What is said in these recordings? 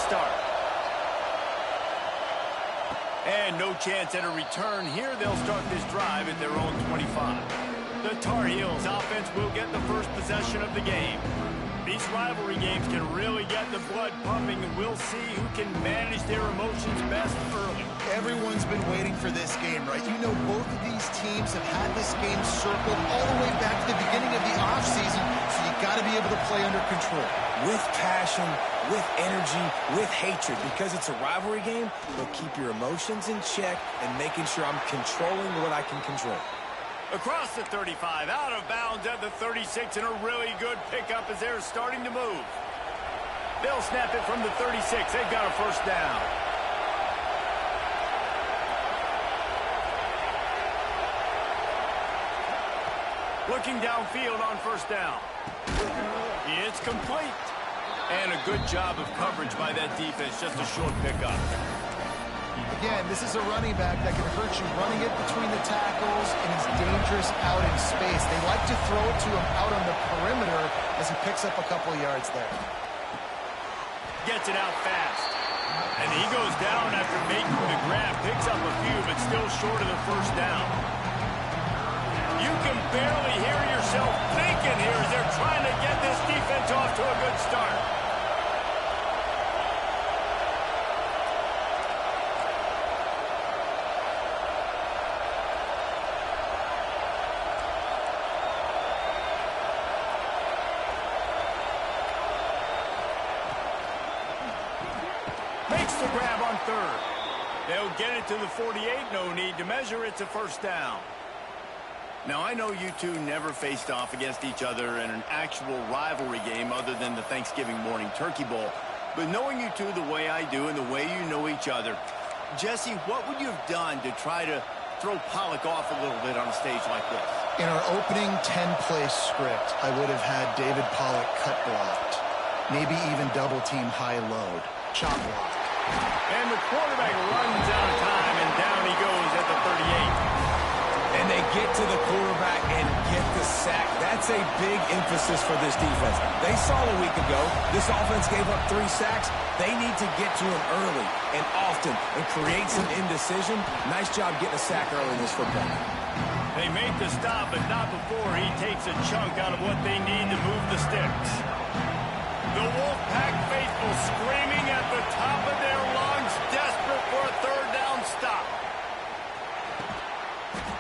start. And no chance at a return here. They'll start this drive at their own 25. The Tar Heels offense will get the first possession of the game. These rivalry games can really get the blood pumping, and we'll see who can manage their emotions best early. Everyone's been waiting for this game, right? You know, both of these teams have had this game circled all the way back to the beginning of the offseason, so you got to be able to play under control. With passion, with energy, with hatred. Because it's a rivalry game, they'll keep your emotions in check and making sure I'm controlling what I can control. Across the 35, out of bounds at the 36, and a really good pickup as they're starting to move. They'll snap it from the 36. They've got a first down. Looking downfield on first down. It's complete. And a good job of coverage by that defense. Just a short pickup. Again, this is a running back that can hurt you running it between the tackles, and he's dangerous out in space. They like to throw it to him out on the perimeter as he picks up a couple of yards there. Gets it out fast. And he goes down after making the grab. Picks up a few, but still short of the first down. You can barely hear yourself thinking here as they're trying to get this defense off to a good start. Makes the grab on third. They'll get it to the 48. No need to measure. It's a first down. Now, I know you two never faced off against each other in an actual rivalry game other than the Thanksgiving morning Turkey Bowl. But knowing you two the way I do and the way you know each other, Jesse, what would you have done to try to throw Pollock off a little bit on a stage like this? In our opening 10-play script, I would have had David Pollock cut blocked. Maybe even double-team high-load. Chop block. And the quarterback runs out of time, and down he goes at the 38. And they get to the quarterback and get the sack. That's a big emphasis for this defense. They saw a week ago this offense gave up 3 sacks. They need to get to him early and often and create some indecision. Nice job getting a sack early in this football. They make the stop, but not before he takes a chunk out of what they need to move the sticks. The Wolfpack faithful screaming at the top of their lungs, desperate for a third down stop.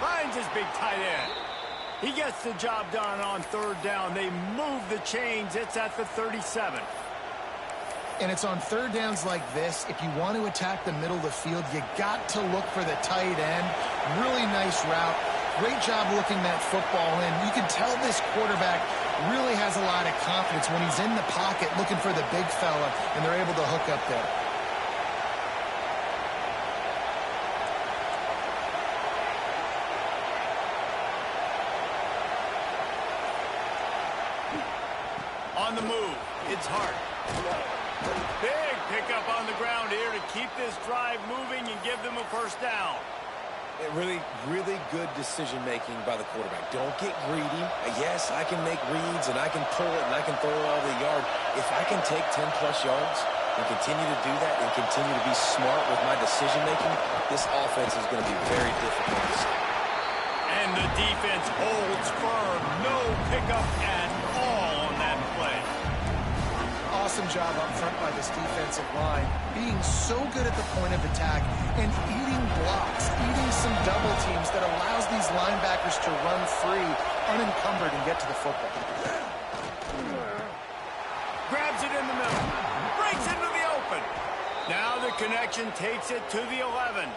Finds his big tight end. He gets the job done on third down. They move the chains. It's at the 37. And it's on third downs like this. If you want to attack the middle of the field, you got to look for the tight end. Really nice route. Great job looking that football in. You can tell this quarterback really has a lot of confidence when he's in the pocket looking for the big fella, and they're able to hook up there. On the move, it's Hart. Big pickup on the ground here to keep this drive moving and give them a first down. Really, really good decision-making by the quarterback. Don't get greedy. Yes, I can make reads, and I can pull it, and I can throw it all the yard. If I can take 10-plus yards and continue to do that and continue to be smart with my decision-making, this offense is going to be very difficult to stop. And the defense holds firm. No pickup at all on that play. Awesome job up front by this defensive line, being so good at the point of attack and eating blocks, eating some double teams that allows these linebackers to run free, unencumbered, and get to the football. Grabs it in the middle, breaks into the open. Now the connection takes it to the 11.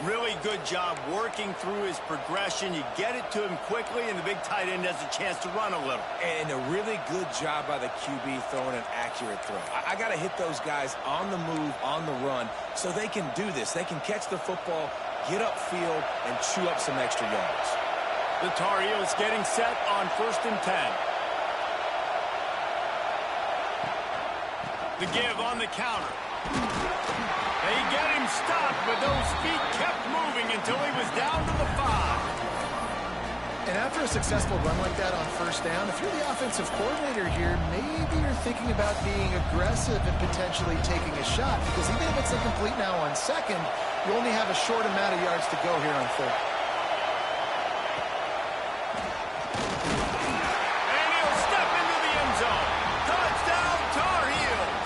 Really good job working through his progression. You get it to him quickly, and the big tight end has a chance to run a little. And a really good job by the QB throwing an accurate throw. I got to hit those guys on the move, on the run, so they can do this. They can catch the football, get upfield, and chew up some extra yards. The Tar Heels getting set on 1st and 10. The give on the counter. They get him stopped, but those feet kept moving until he was down to the 5. And after a successful run like that on first down, if you're the offensive coordinator here, maybe you're thinking about being aggressive and potentially taking a shot, because even if it's incomplete now on second, you only have a short amount of yards to go here on third. And he'll step into the end zone. Touchdown, Tar Heels.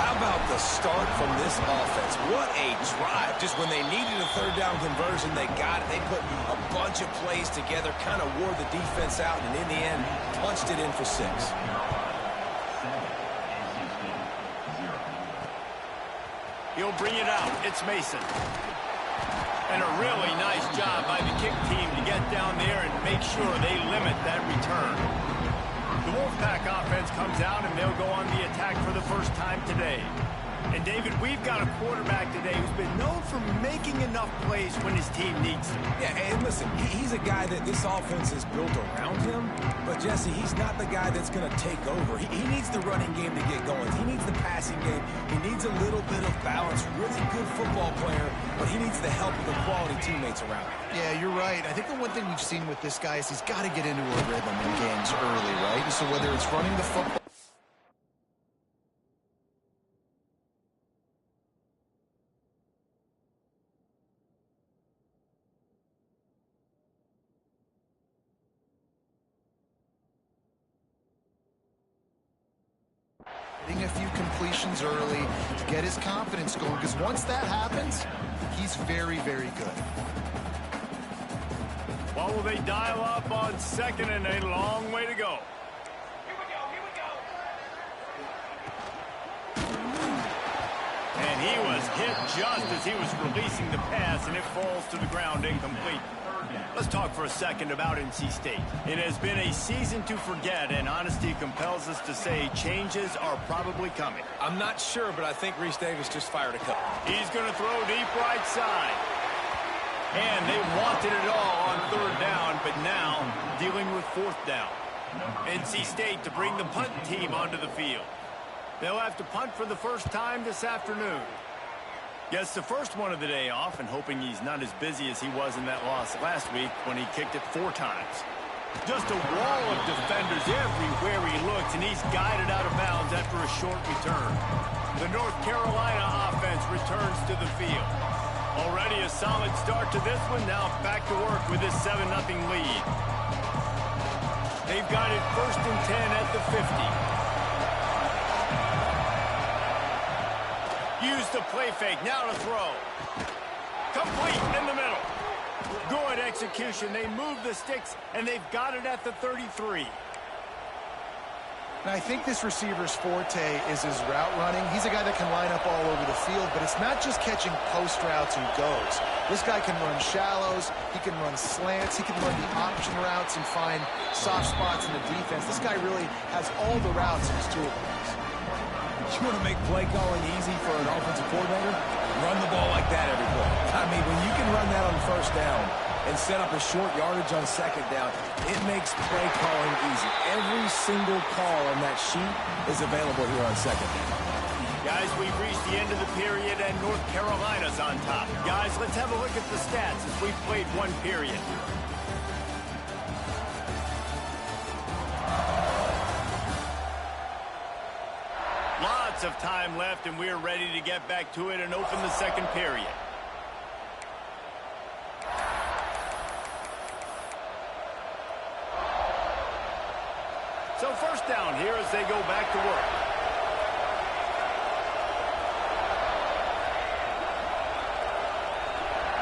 How about the start from this offense? What a drive. Just when they needed a third down conversion, they got it. They put a bunch of plays together, kind of wore the defense out, and in the end, punched it in for 6. He'll bring it out. It's Mason. And a really nice job by the kick team to get down there and make sure they limit that return. The Wolfpack offense comes out, and they'll go on the attack for the first time today. And, David, we've got a quarterback today who's been known for making enough plays when his team needs to. Yeah, and listen, he's a guy that this offense is built around him. But, Jesse, he's not the guy that's going to take over. He needs the running game to get going. He needs the passing game. He needs a little bit of balance. Really good football player, but he needs the help of the quality teammates around him. Yeah, you're right. I think the one thing we've seen with this guy is he's got to get into a rhythm in games early, right? And so whether it's running the football, getting a few completions early to get his confidence going, because once that happens, he's very, very good. What will they dial up on second and a long way to go? And he was hit just as he was releasing the pass, and it falls to the ground incomplete. Let's talk for a second about NC State. It has been a season to forget, and honesty compels us to say changes are probably coming. I'm not sure, but I think Reese Davis just fired a couple. He's going to throw deep right side. And they wanted it all on third down, but now dealing with fourth down. NC State to bring the punt team onto the field. They'll have to punt for the first time this afternoon. Gets the first one of the day off, and hoping he's not as busy as he was in that loss last week when he kicked it 4 times. Just a wall of defenders everywhere he looks, and he's guided out of bounds after a short return. The North Carolina offense returns to the field. Already a solid start to this one. Now back to work with this 7-0 lead. They've got it 1st and 10 at the 50. Use the play fake. Now to throw. Complete in the middle. Good execution. They move the sticks, and they've got it at the 33. Now, I think this receiver's forte is his route running. He's a guy that can line up all over the field, but it's not just catching post routes and goes. This guy can run shallows, he can run slants, he can run the option routes and find soft spots in the defense. This guy really has all the routes in his toolbox. You want to make play calling easy for an offensive coordinator? Run the ball like that every play. I mean, when you can run that on first down and set up a short yardage on second down, it makes play calling easy. Every single call on that sheet is available here on second down. Guys, we've reached the end of the period, and North Carolina's on top. Guys, let's have a look at the stats as we've played one period. Lots of time left, and we're ready to get back to it and open the second period. So first down here as they go back to work.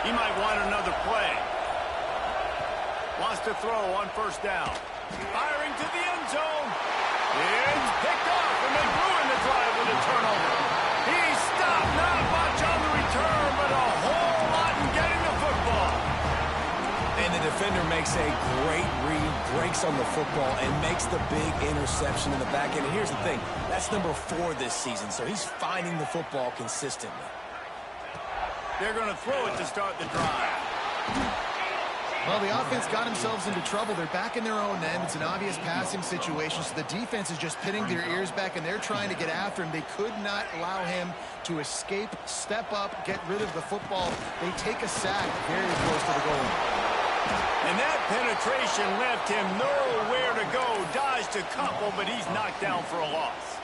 He might want another play. Wants to throw on first down. Firing to the end zone. It's picked off, and they ruin the drive with a turnover. He stopped, not much on the return, but a whole lot in getting the football. And the defender makes a great read, breaks on the football, and makes the big interception in the back end. And here's the thing, that's number 4 this season, so he's finding the football consistently. They're going to throw it to start the drive. Well, the offense got themselves into trouble. They're back in their own end. It's an obvious passing situation, so the defense is just pinning their ears back, and they're trying to get after him. They could not allow him to escape, step up, get rid of the football. They take a sack very close to the goal line. And that penetration left him nowhere to go. Dodged a couple, but he's knocked down for a loss.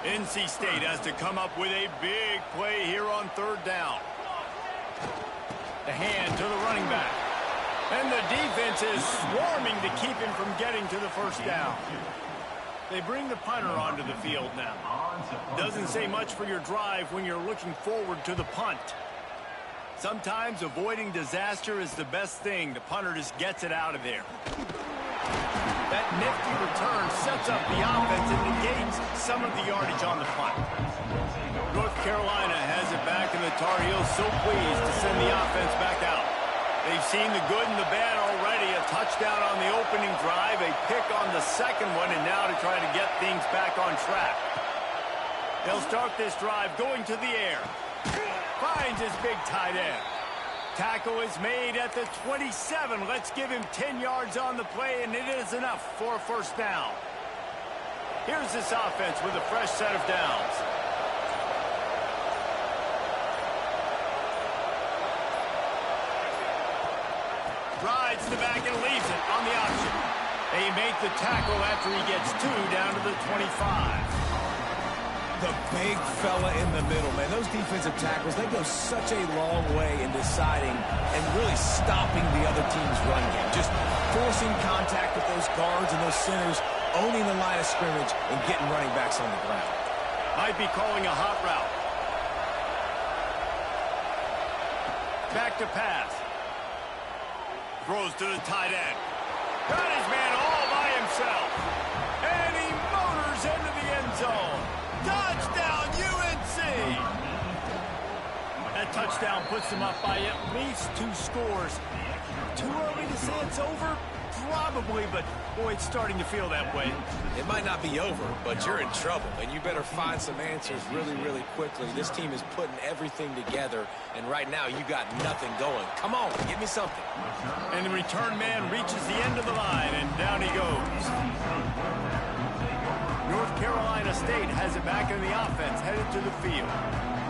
NC State has to come up with a big play here on third down. The hand to the running back. And the defense is swarming to keep him from getting to the first down. They bring the punter onto the field now. Doesn't say much for your drive when you're looking forward to the punt. Sometimes avoiding disaster is the best thing. The punter just gets it out of there. That nifty return sets up the offense and negates some of the yardage on the punt. North Carolina has it back, and the Tar Heels so pleased to send the offense back out. They've seen the good and the bad already. A touchdown on the opening drive, a pick on the second one, and now to try to get things back on track. They'll start this drive going to the air. Finds his big tight end. Tackle is made at the 27. Let's give him 10 yards on the play, and it is enough for a first down. Here's this offense with a fresh set of downs. Rides the back and leaves it on the option. They make the tackle after he gets 2 down to the 25. The big fella in the middle, man. Those defensive tackles, they go such a long way in deciding and really stopping the other team's run game. Just forcing contact with those guards and those centers, owning the line of scrimmage, and getting running backs on the ground. Might be calling a hot route. Back to pass. Throws to the tight end. Got his man all by himself. And he motors into the end zone. Touchdown, UNC! That touchdown puts them up by at least 2 scores. Too early to say it's over? Probably, but boy, it's starting to feel that way. It might not be over, but you're in trouble, and you better find some answers really, really quickly. This team is putting everything together, and right now you got nothing going. Come on, give me something. And the return man reaches the end of the line, and down he goes. North Carolina State has it back in the offense, headed to the field.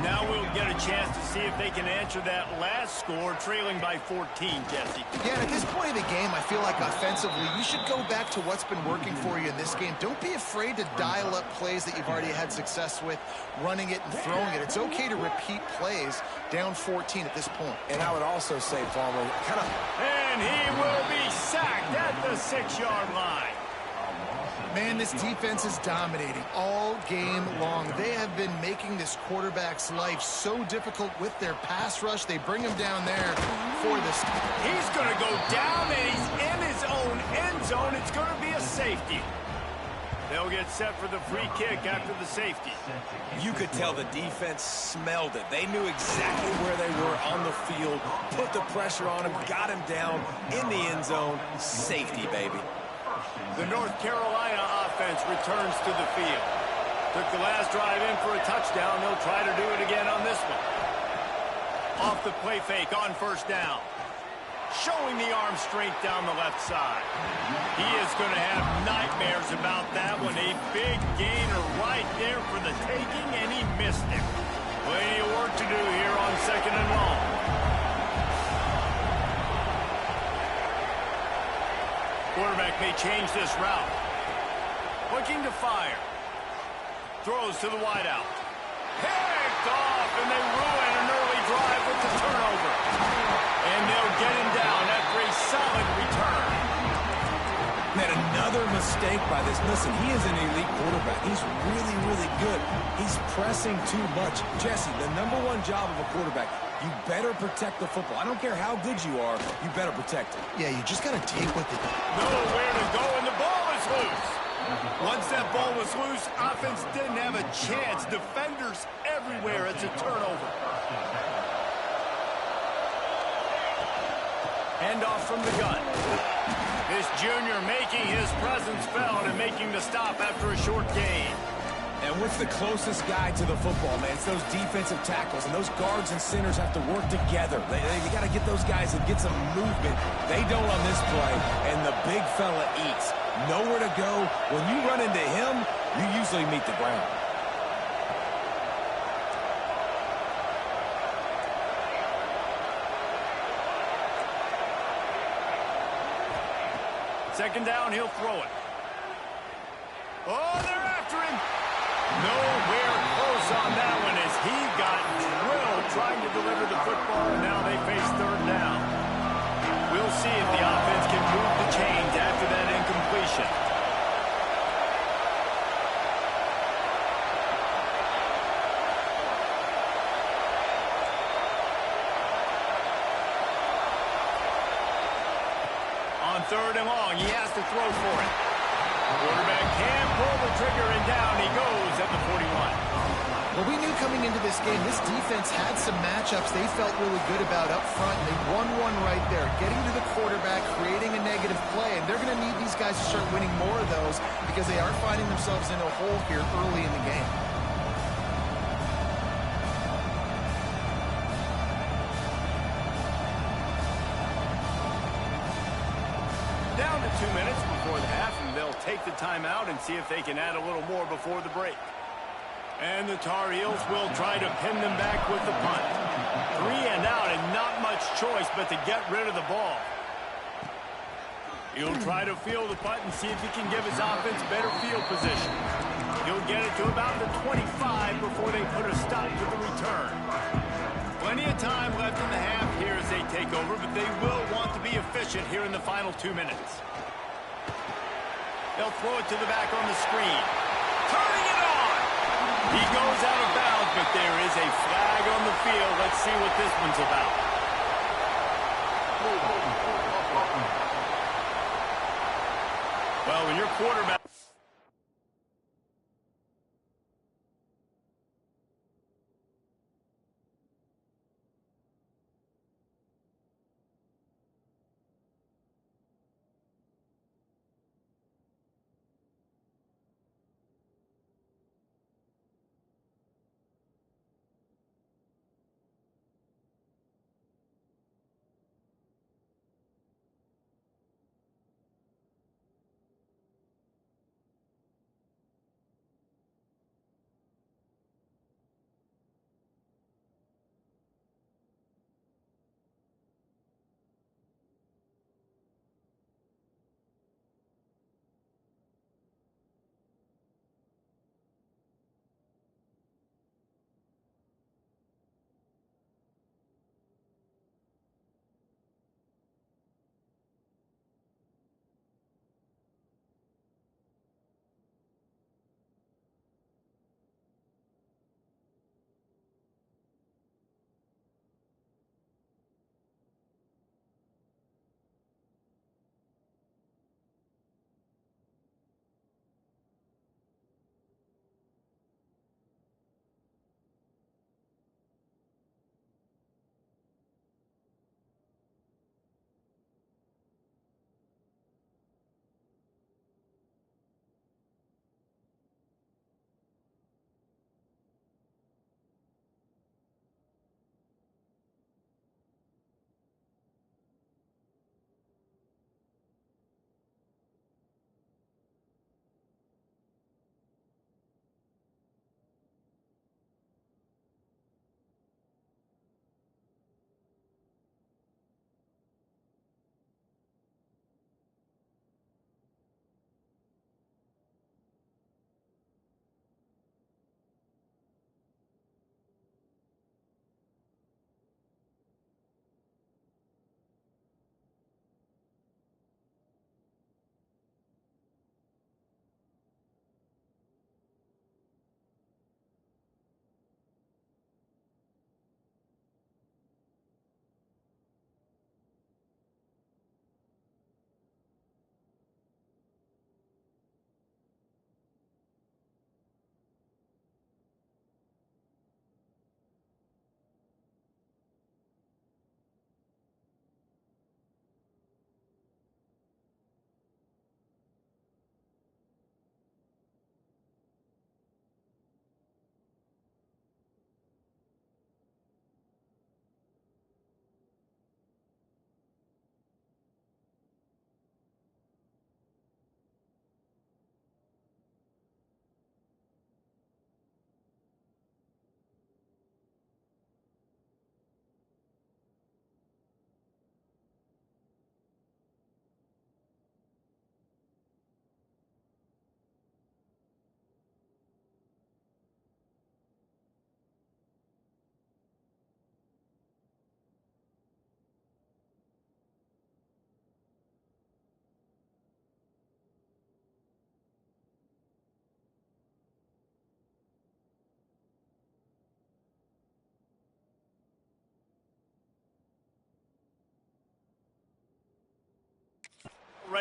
Now we'll get a chance to see if they can answer that last score, trailing by 14, Jesse. Yeah, and at this point of the game, I feel like offensively, you should go back to what's been working for you in this game. Don't be afraid to dial up plays that you've already had success with, running it and throwing it. It's okay to repeat plays down 14 at this point. And I would also say, Farmer, And he will be sacked at the 6-yard line. Man, this defense is dominating all game long. They have been making this quarterback's life so difficult with their pass rush. They bring him down there for this. He's going to go down, and he's in his own end zone. It's going to be a safety. They'll get set for the free kick after the safety. You could tell the defense smelled it. They knew exactly where they were on the field, put the pressure on him, got him down in the end zone. Safety, baby. The North Carolina offense returns to the field. Took the last drive in for a touchdown. They'll try to do it again on this one. Off the play fake on first down. Showing the arm strength down the left side. He is going to have nightmares about that one. A big gainer right there for the taking, and he missed it. Plenty of work to do here on 2nd and long. Quarterback may change this route. Looking to fire. Throws to the wideout. Picked off, and they ruin an early drive with the turnover. And they'll get him down after a solid return. Man, another mistake by this. Listen, he is an elite quarterback. He's really, really good. He's pressing too much. Jesse, the #1 job of a quarterback, you better protect the football. I don't care how good you are, you better protect it. Yeah, you just got to take what they do. Nowhere to go, and the ball is loose. Once that ball was loose, offense didn't have a chance. Defenders everywhere. It's a turnover. Handoff from the gun. This junior making his presence felt and making the stop after a short gain. And what's the closest guy to the football, man? It's those defensive tackles, and those guards and centers have to work together. You got to get those guys and get some movement. They don't on this play, and the big fella eats. Nowhere to go. When you run into him, you usually meet the ground. Second down, he'll throw it. Oh, they're after him. Nowhere close on that one as he got drilled trying to deliver the football, and now they face third down. We'll see if the offense can move the chains after that incompletion. On third and long, he has to throw for it. Quarterback can pull the trigger, and down he goes at the 41. Well, we knew coming into this game, this defense had some matchups they felt really good about up front, and they won one right there, getting to the quarterback, creating a negative play, and they're going to need these guys to start winning more of those because they are finding themselves in a hole here early in the game. Down to 2 minutes before the half, and they'll take the timeout and see if they can add a little more before the break. And the Tar Heels will try to pin them back with the punt. 3 and out, and not much choice but to get rid of the ball. He'll try to field the punt and see if he can give his offense better field position. He'll get it to about the 25 before they put a stop to the return. Plenty of time left in the half here as they take over, but they will want to be efficient here in the final 2 minutes. They'll throw it to the back on the screen. Turning it on! He goes out of bounds, but there is a flag on the field. Let's see what this one's about. Well, when your quarterback...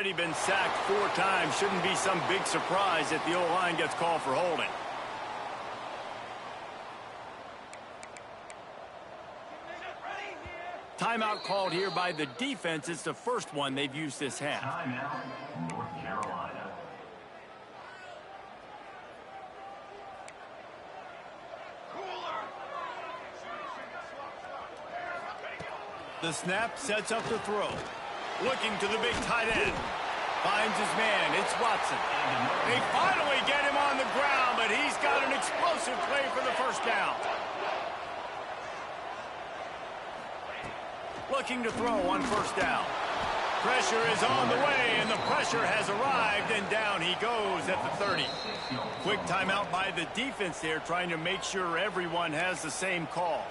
already been sacked 4 times. Shouldn't be some big surprise if the O-line gets called for holding. Timeout called here by the defense. It's the first one they've used this half. Timeout, North Carolina. The snap sets up the throw. Looking to the big tight end. Finds his man. It's Watson. They finally get him on the ground, but he's got an explosive play for the first down. Looking to throw on first down. Pressure is on the way, and the pressure has arrived, and down he goes at the 30. Quick timeout by the defense there, trying to make sure everyone has the same call.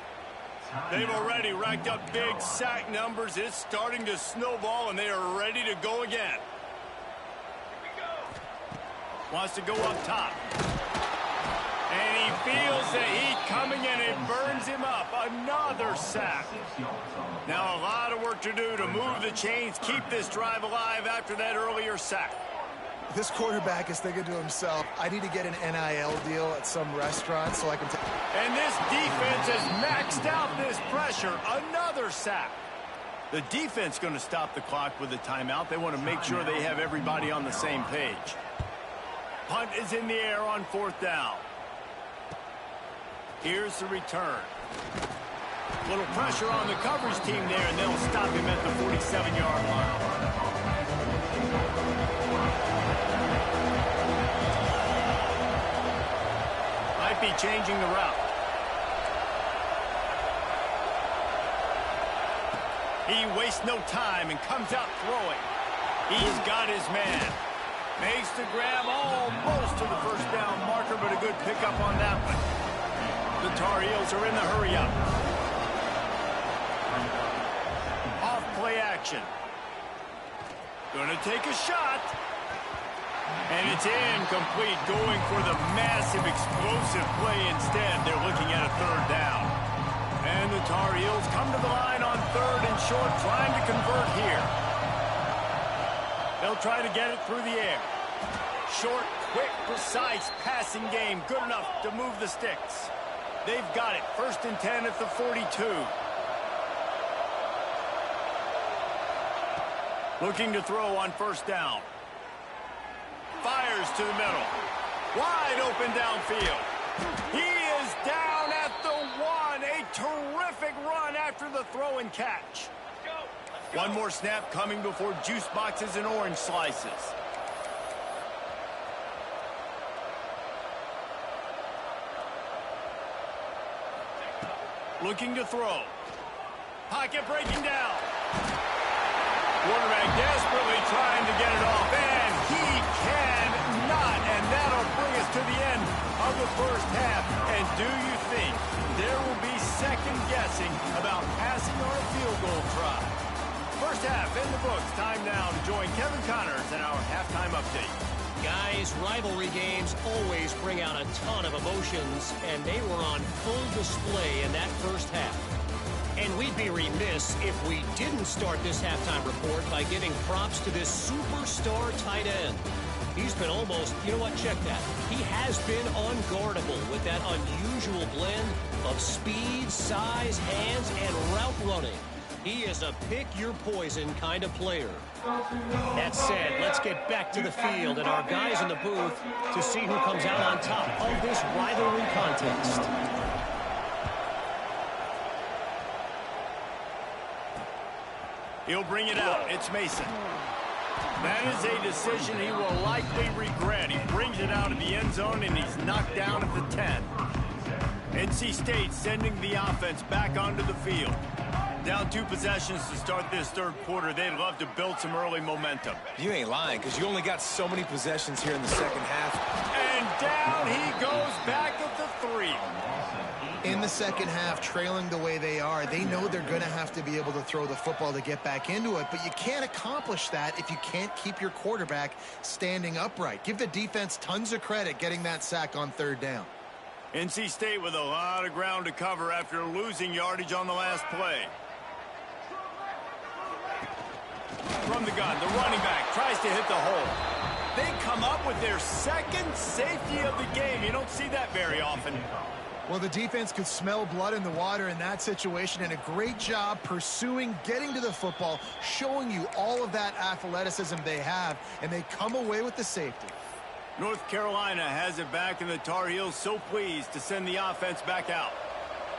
They've already racked up big sack numbers. It's starting to snowball, and they are ready to go again. Wants to go up top. And he feels the heat coming, and it burns him up. Another sack. Now a lot of work to do to move the chains, keep this drive alive after that earlier sack. This quarterback is thinking to himself, I need to get an NIL deal at some restaurant so I can take... And this defense has maxed out this pressure. Another sack. The defense going to stop the clock with a timeout. They want to make sure they have everybody on the same page. Punt is in the air on fourth down. Here's the return. Little pressure on the coverage team there, and they'll stop him at the 47-yard line. Might be changing the route. He wastes no time and comes out throwing. He's got his man. Makes the grab almost to the first down marker, but a good pickup on that one. The Tar Heels are in the hurry-up. Off play action. Gonna take a shot. And it's incomplete, going for the massive explosive play instead. They're looking at a third down. And the Tar Heels come to the line on third and short, trying to convert here. They'll try to get it through the air. Short, quick, precise passing game. Good enough to move the sticks. They've got it. 1st and 10 at the 42. Looking to throw on first down. Fires to the middle. Wide open downfield. He is down at the 1. A terrific run after the throw and catch. One more snap coming before juice boxes and orange slices. Looking to throw. Pocket breaking down. Quarterback desperately trying to get it off, and he cannot. And that'll bring us to the end of the first half. And do you think there will be second guessing about passing on a field goal try? First half in the books. Time now to join Kevin Connors in our halftime update. Guys, rivalry games always bring out a ton of emotions, and they were on full display in that first half. And we'd be remiss if we didn't start this halftime report by giving props to this superstar tight end. He's been almost, you know what, check that. He has been unguardable with that unusual blend of speed, size, hands, and route running. He is a pick-your-poison kind of player. That said, let's get back to the field and our guys in the booth to see who comes out on top of this rivalry contest. He'll bring it out. It's Mason. That is a decision he will likely regret. He brings it out of the end zone, and he's knocked down at the 10. NC State sending the offense back onto the field. Down 2 possessions to start this third quarter. They'd love to build some early momentum. You ain't lying, because you only got so many possessions here in the second half. And down he goes back at the 3. In the second half, trailing the way they are, they know they're going to have to be able to throw the football to get back into it, but you can't accomplish that if you can't keep your quarterback standing upright. Give the defense tons of credit getting that sack on third down. NC State with a lot of ground to cover after losing yardage on the last play. From the gun, the running back tries to hit the hole. They come up with their second safety of the game. You don't see that very often. Well, the defense could smell blood in the water in that situation, and a great job pursuing, getting to the football, showing you all of that athleticism they have, and they come away with the safety. North Carolina has it back, and the Tar Heels so pleased to send the offense back out.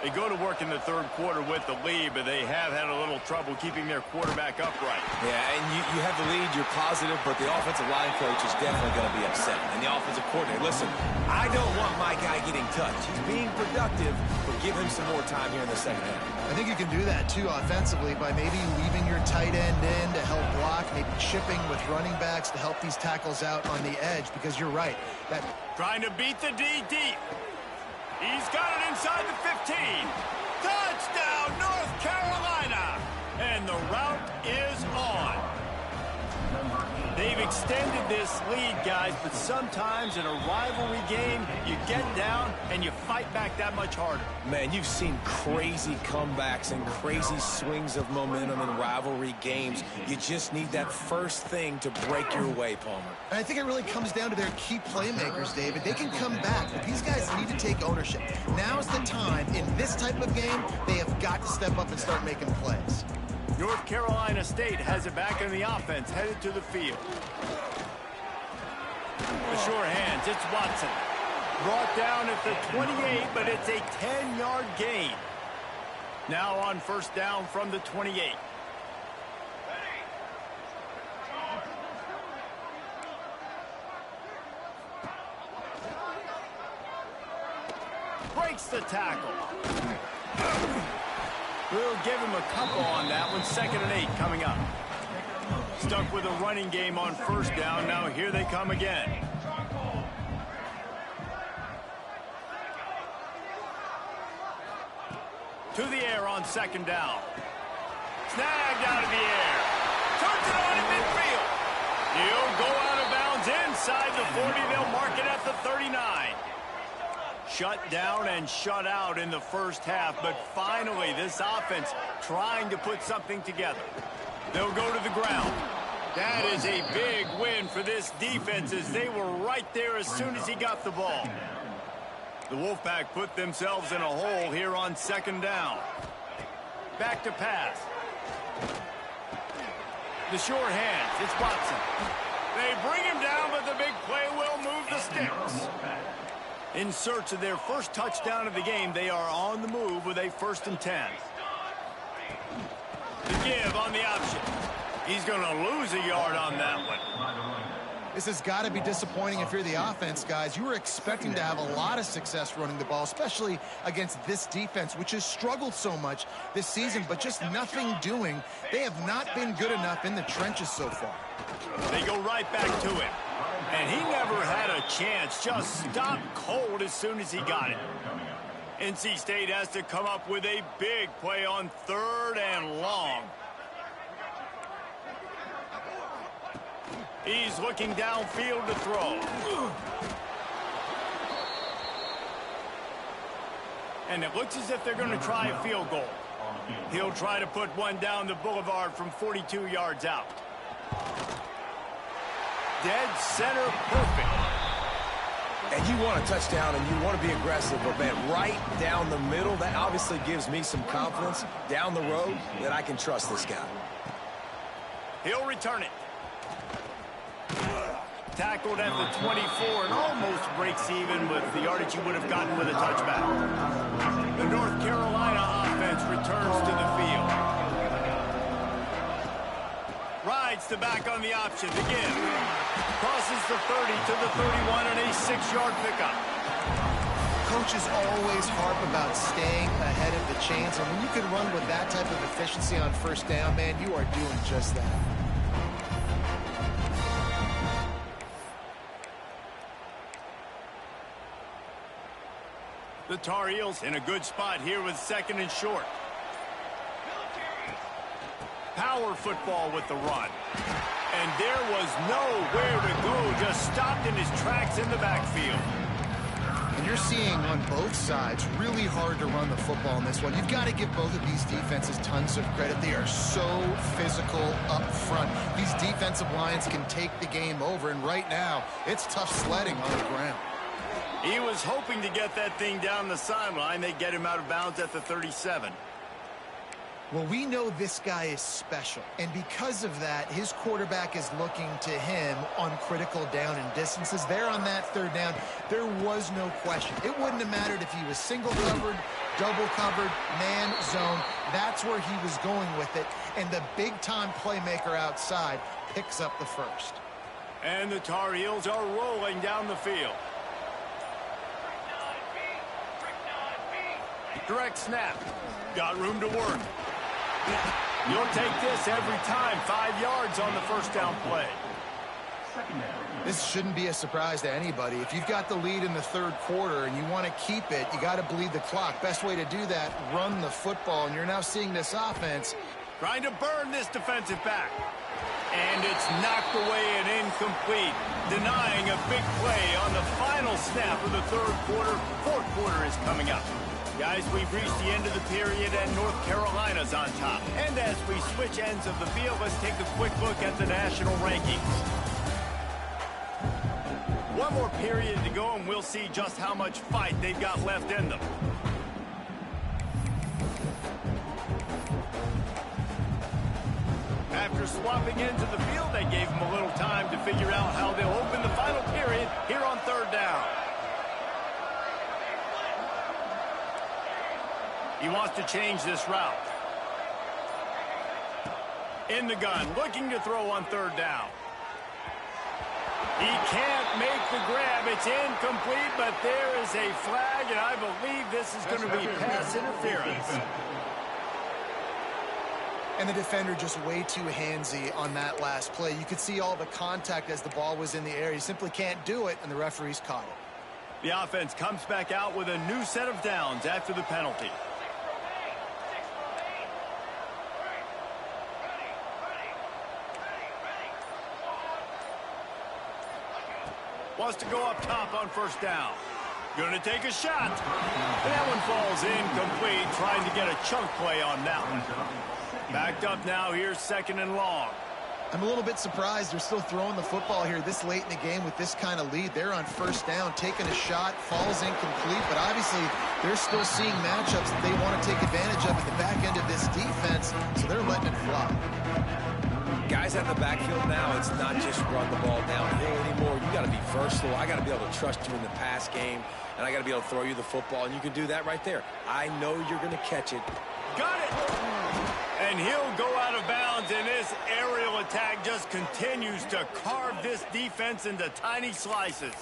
They go to work in the third quarter with the lead, but they have had a little trouble keeping their quarterback upright. Yeah, and you have the lead, you're positive, but the offensive line coach is definitely going to be upset. And the offensive coordinator, listen, I don't want my guy getting touched. He's being productive, but give him some more time here in the second half. I think you can do that, too, offensively, by maybe leaving your tight end in to help block, maybe chipping with running backs to help these tackles out on the edge, because you're right. Trying to beat the D deep. He's got it inside the 15. Touchdown, North Carolina. And the route is on. They've extended this lead, guys, but sometimes in a rivalry game, you get down and you fight back that much harder. Man, you've seen crazy comebacks and crazy swings of momentum in rivalry games. You just need that first thing to break your way, Palmer. And I think it really comes down to their key playmakers, David. They can come back, but these guys need to take ownership. Now's the time. In this type of game, they have got to step up and start making plays. North Carolina State has it back in the offense, headed to the field. The sure hands, it's Watson. Brought down at the 28, but it's a 10-yard gain. Now on first down from the 28. Breaks the tackle. We'll give him a couple on that one. 2nd and 8 coming up. Stuck with a running game on first down. Now here they come again. To the air on 2nd down. Snagged out of the air. Turns it on in midfield. He'll go out of bounds inside the 40. They'll mark it at the 39. Shut down and shut out in the first half, but finally this offense trying to put something together. They'll go to the ground. That is a big win for this defense, as they were right there as soon as he got the ball. The Wolfpack put themselves in a hole here on 2nd down. Back to pass. The sure hands, it's Watson. They bring him down, but the big play will move the sticks. In search of their first touchdown of the game, they are on the move with a 1st and 10. The give on the option. He's going to lose a yard on that one. This has got to be disappointing if you're the offense, guys. You were expecting to have a lot of success running the ball, especially against this defense, which has struggled so much this season, but just nothing doing. They have not been good enough in the trenches so far. They go right back to him. And he never had a chance. Just stopped cold as soon as he got it. NC State has to come up with a big play on 3rd and long. He's looking downfield to throw. And it looks as if they're going to try a field goal. He'll try to put one down the boulevard from 42 yards out. Dead center, perfect. And you want a touchdown and you want to be aggressive, but man, right down the middle, that obviously gives me some confidence down the road that I can trust this guy. He'll return it. Tackled at the 24 and almost breaks even with the yardage he would have gotten with a touchback. The North Carolina offense returns to the field. Rides the back on the option. The give. Crosses the 30 to the 31 and a 6-yard pickup. Coaches always harp about staying ahead of the chains, and when you can run with that type of efficiency on first down, man, you are doing just that. The Tar Heels in a good spot here with 2nd and short. Power football with the run. And there was nowhere to go, just stopped in his tracks in the backfield. And you're seeing on both sides really hard to run the football in this one. You've got to give both of these defenses tons of credit. They are so physical up front. These defensive lines can take the game over, and right now, it's tough sledding on the ground. He was hoping to get that thing down the sideline. They get him out of bounds at the 37. Well, we know this guy is special, and because of that, his quarterback is looking to him on critical down and distances. There on that third down, there was no question. It wouldn't have mattered if he was single covered, double covered, man, zone. That's where he was going with it, and the big-time playmaker outside picks up the first. And the Tar Heels are rolling down the field. Direct snap. Got room to work. You'll take this every time. 5 yards on the first down play. This shouldn't be a surprise to anybody. If you've got the lead in the third quarter and you want to keep it, you got to bleed the clock. Best way to do that, run the football. And you're now seeing this offense trying to burn this defensive back. And it's knocked away and incomplete, denying a big play on the final snap of the third quarter. Fourth quarter is coming up. Guys, we've reached the end of the period, and North Carolina's on top. And as we switch ends of the field, let's take a quick look at the national rankings. One more period to go, and we'll see just how much fight they've got left in them. After swapping into the field, they gave them a little time to figure out how they'll open the final period here on third down. He wants to change this route. In the gun, looking to throw on third down. He can't make the grab. It's incomplete, but there is a flag, and I believe this is going to be pass interference. And the defender just way too handsy on that last play. You could see all the contact as the ball was in the air. He simply can't do it, and the referee's caught it. The offense comes back out with a new set of downs after the penalty. Wants to go up top on first down. Going to take a shot. And that one falls incomplete, trying to get a chunk play on that one. Backed up now, here's second and long. I'm a little bit surprised they're still throwing the football here this late in the game with this kind of lead. They're on first down, taking a shot, falls incomplete, but obviously they're still seeing matchups that they want to take advantage of at the back end of this defense, so they're letting it fly. Guys at the backfield now, it's not just run the ball downhill anymore. You got to be versatile. I got to be able to trust you in the pass game, and I got to be able to throw you the football, and you can do that right there. I know you're going to catch it. Got it! And he'll go out of bounds, and this aerial attack just continues to carve this defense into tiny slices.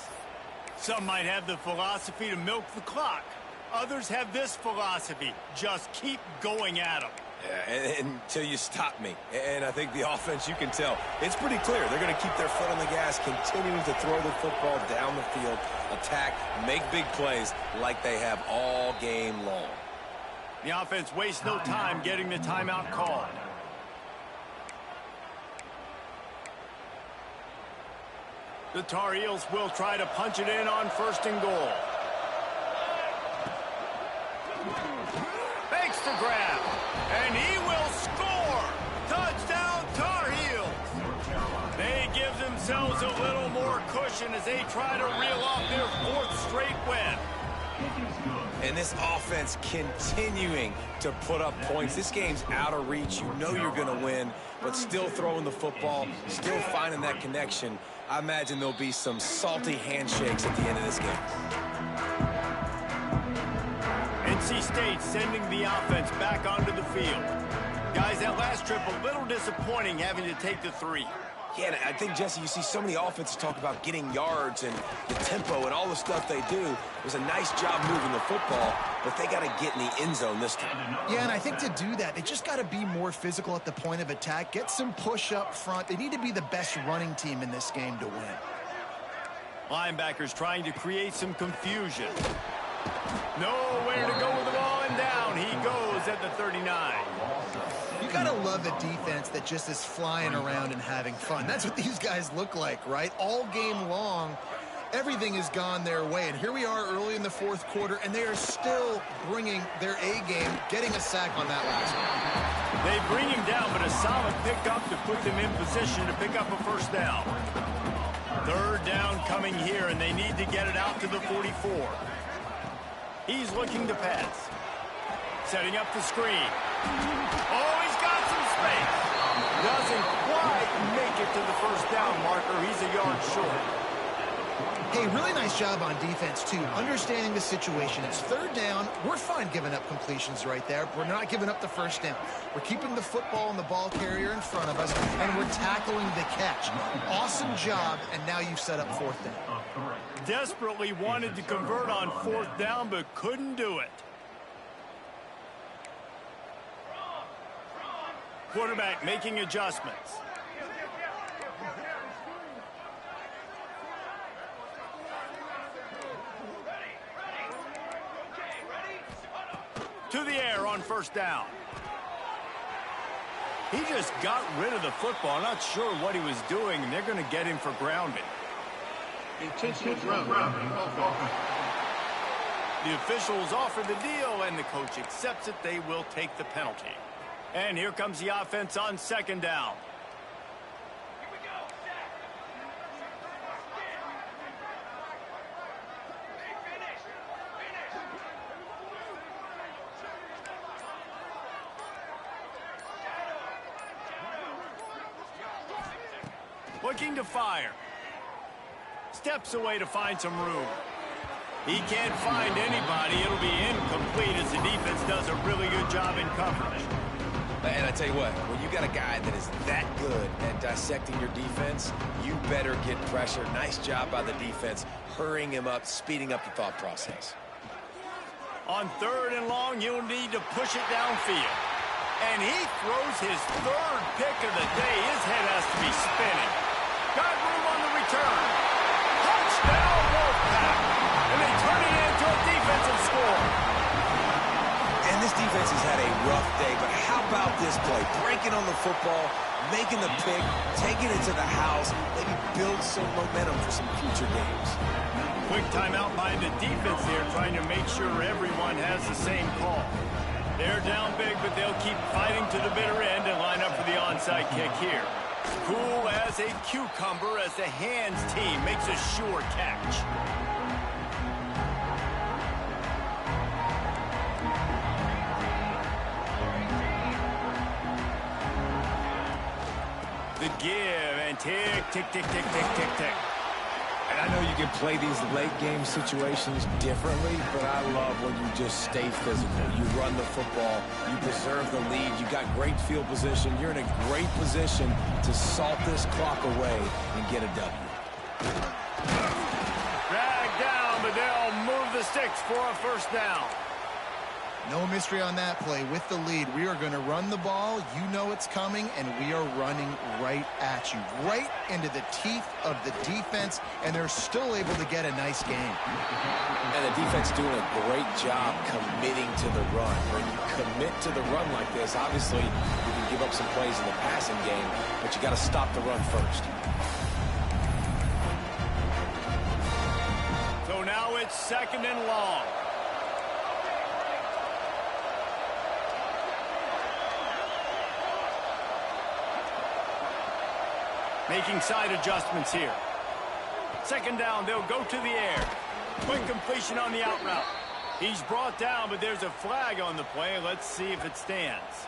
Some might have the philosophy to milk the clock. Others have this philosophy, just keep going at them. Yeah, until you stop me. And I think the offense, you can tell, it's pretty clear. They're going to keep their foot on the gas, continuing to throw the football down the field, attack, make big plays like they have all game long. The offense wastes no time getting the timeout called. The Tar Heels will try to punch it in on first and goal. Fakes the grab, and he will score. Touchdown, Tar Heels. They give themselves a little more cushion as they try to reel off their fourth straight win. And this offense continuing to put up points. This game's out of reach. You know you're going to win, but still throwing the football, still finding that connection. I imagine there'll be some salty handshakes at the end of this game. NC State sending the offense back onto the field. Guys, that last trip a little disappointing having to take the 3. Yeah, and I think, Jesse, you see so many offenses talk about getting yards and the tempo and all the stuff they do. It was a nice job moving the football, but they got to get in the end zone this time. Yeah, and I think to do that, they just got to be more physical at the point of attack, get some push up front. They need to be the best running team in this game to win. Linebackers trying to create some confusion. Nowhere to go with the ball, and down he goes at the 39. You gotta love a defense that just is flying around and having fun. That's what these guys look like, right? All game long, everything has gone their way. And here we are early in the fourth quarter, and they are still bringing their A game, getting a sack on that last one. They bring him down, but a solid pickup to put them in position to pick up a first down. Third down coming here, and they need to get it out to the 44. He's looking to pass. Setting up the screen. Oh, he's got some space. Doesn't quite make it to the first down marker. He's a yard short. Hey, really nice job on defense, too, understanding the situation. It's third down. We're fine giving up completions right there. We're not giving up the first down. We're keeping the football and the ball carrier in front of us, and we're tackling the catch. Awesome job, and now you've set up fourth down. Desperately wanted to convert on fourth down, but couldn't do it. Quarterback making adjustments. To the air on first down. He just got rid of the football. Not sure what he was doing, and they're going to get him for grounding. Intentional grounding. The officials offer the deal, and the coach accepts it. They will take the penalty. And here comes the offense on second down. Looking to fire. Steps away to find some room. He can't find anybody. It'll be incomplete as the defense does a really good job in coverage. And I tell you what, when you got a guy that is that good at dissecting your defense, you better get pressure. Nice job by the defense, hurrying him up, speeding up the thought process. On third and long, you'll need to push it downfield. And he throws his third pick of the day. His head has to be spinning. Got room on the return. Touchdown, Wolfpack. And they turn it into a defensive score. And this defense has had a rough day, but how about this play? Breaking on the football, making the pick, taking it to the house, maybe build some momentum for some future games. Quick timeout by the defense here, trying to make sure everyone has the same call. They're down big, but they'll keep fighting to the bitter end and line up for the onside kick here. Cool as a cucumber as the hands team makes a sure catch. The give and tick, tick, tick, tick, tick, tick, tick. And I know you can play these late game situations differently, but I love when you just stay physical. You run the football, you preserve the lead, you got great field position. You're in a great position to salt this clock away and get a W. Dragged down, but they'll move the sticks for a first down. No mystery on that play. With the lead, we are going to run the ball. You know it's coming, and we are running right at you, right into the teeth of the defense, and they're still able to get a nice game. And the defense doing a great job committing to the run. When you commit to the run like this, obviously you can give up some plays in the passing game, but you got to stop the run first. So now it's second and long. Making side adjustments here. Second down, they'll go to the air. Quick completion on the out route. He's brought down, but there's a flag on the play. Let's see if it stands.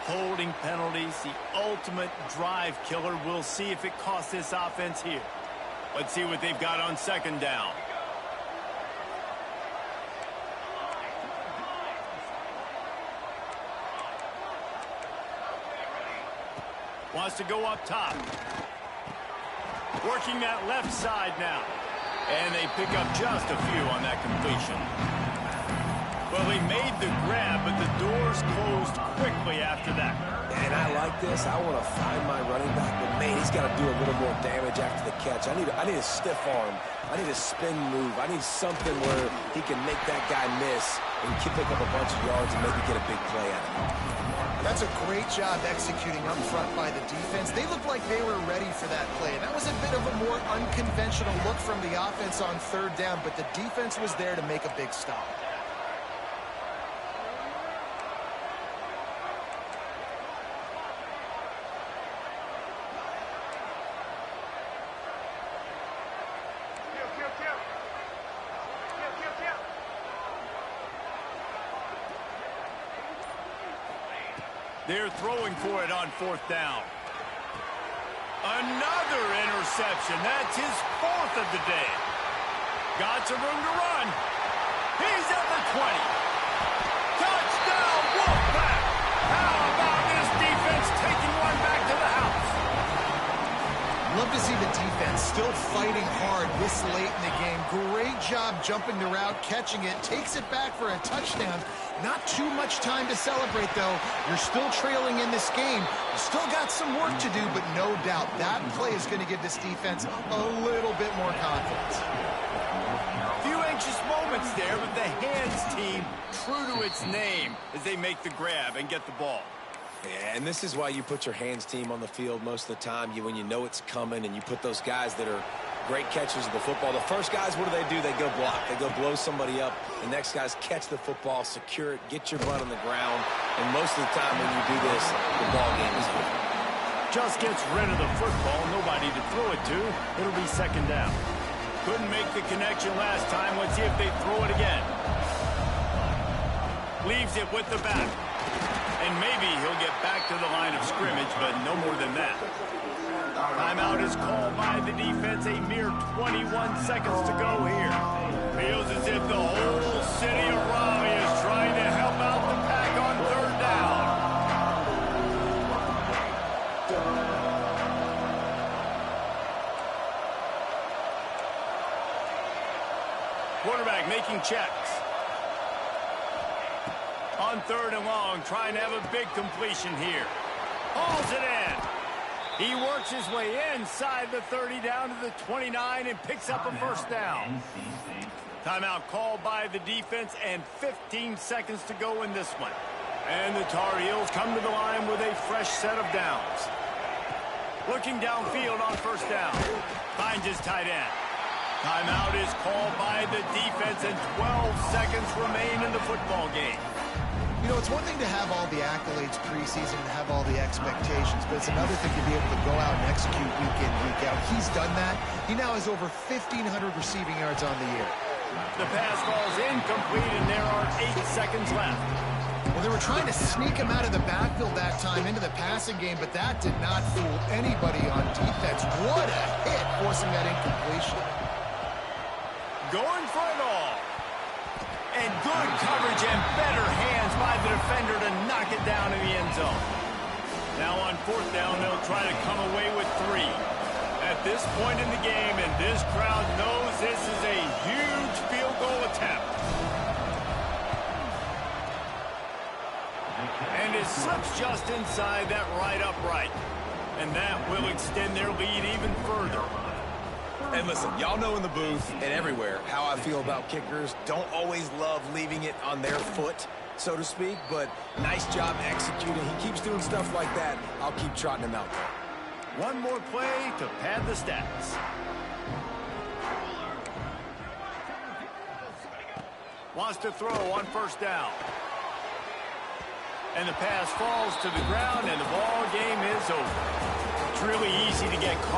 Holding penalties, the ultimate drive killer. We'll see if it costs this offense here. Let's see what they've got on second down. Wants to go up top. Working that left side now. And they pick up just a few on that completion. Well, he made the grab, but the doors closed quickly after that. And I like this. I want to find my running back, but man, he's got to do a little more damage after the catch. I need a stiff arm. I need a spin move. I need something where he can make that guy miss and pick up a bunch of yards and maybe get a big play out of him. That's a great job executing up front by the defense. They looked like they were ready for that play. And that was a bit of a more unconventional look from the offense on third down, but the defense was there to make a big stop. They're throwing for it on fourth down. Another interception. That's his fourth of the day. Got some room to run. He's at the 20. Touchdown, Wolfpack. How about this defense taking one back to the house? Love to see the defense still fighting hard this late in the game. Great job jumping the route, catching it, takes it back for a touchdown. Not too much time to celebrate, though. You're still trailing in this game. You still got some work to do, but no doubt that play is going to give this defense a little bit more confidence. Few anxious moments there, but the hands team true to its name as they make the grab and get the ball. Yeah, and this is why you put your hands team on the field most of the time. When you know it's coming and you put those guys that are great catchers of the football. The first guys, what do? They go block. They go blow somebody up. The next guys catch the football, secure it, get your butt on the ground. And most of the time when you do this, the ball game is over. Just gets rid of the football. Nobody to throw it to. It'll be second down. Couldn't make the connection last time. Let's see if they throw it again. Leaves it with the back. And maybe he'll get back to the line of scrimmage, but no more than that. Timeout is called by the defense. A mere 21 seconds to go here. Feels as if the whole city of Raleigh is trying to help out the Pack on third down. Quarterback making checks. On third and long, trying to have a big completion here. Hauls it in. He works his way inside the 30 down to the 29 and picks up a first down. Timeout called by the defense and 15 seconds to go in this one. And the Tar Heels come to the line with a fresh set of downs. Looking downfield on first down. Finds his tight end. Timeout is called by the defense and 12 seconds remain in the football game. You know, it's one thing to have all the accolades preseason and have all the expectations, but it's another thing to be able to go out and execute week in, week out. He's done that. He now has over 1,500 receiving yards on the year. The pass falls incomplete, and there are 8 seconds left. Well, they were trying to sneak him out of the backfield that time into the passing game, but that did not fool anybody on defense. What a hit, forcing that incompletion. Going for it all. And good coverage and better hands by the defender to knock it down in the end zone. Now on fourth down, they'll try to come away with 3. At this point in the game, and this crowd knows this is a huge field goal attempt. And it slips just inside that right upright. And that will extend their lead even further. And listen, y'all know in the booth and everywhere how I feel about kickers. Don't always love leaving it on their foot, so to speak, but nice job executing. He keeps doing stuff like that. I'll keep trotting him out there. One more play to pad the stats. Wants to throw on first down. And the pass falls to the ground, and the ball game is over. It's really easy to get caught.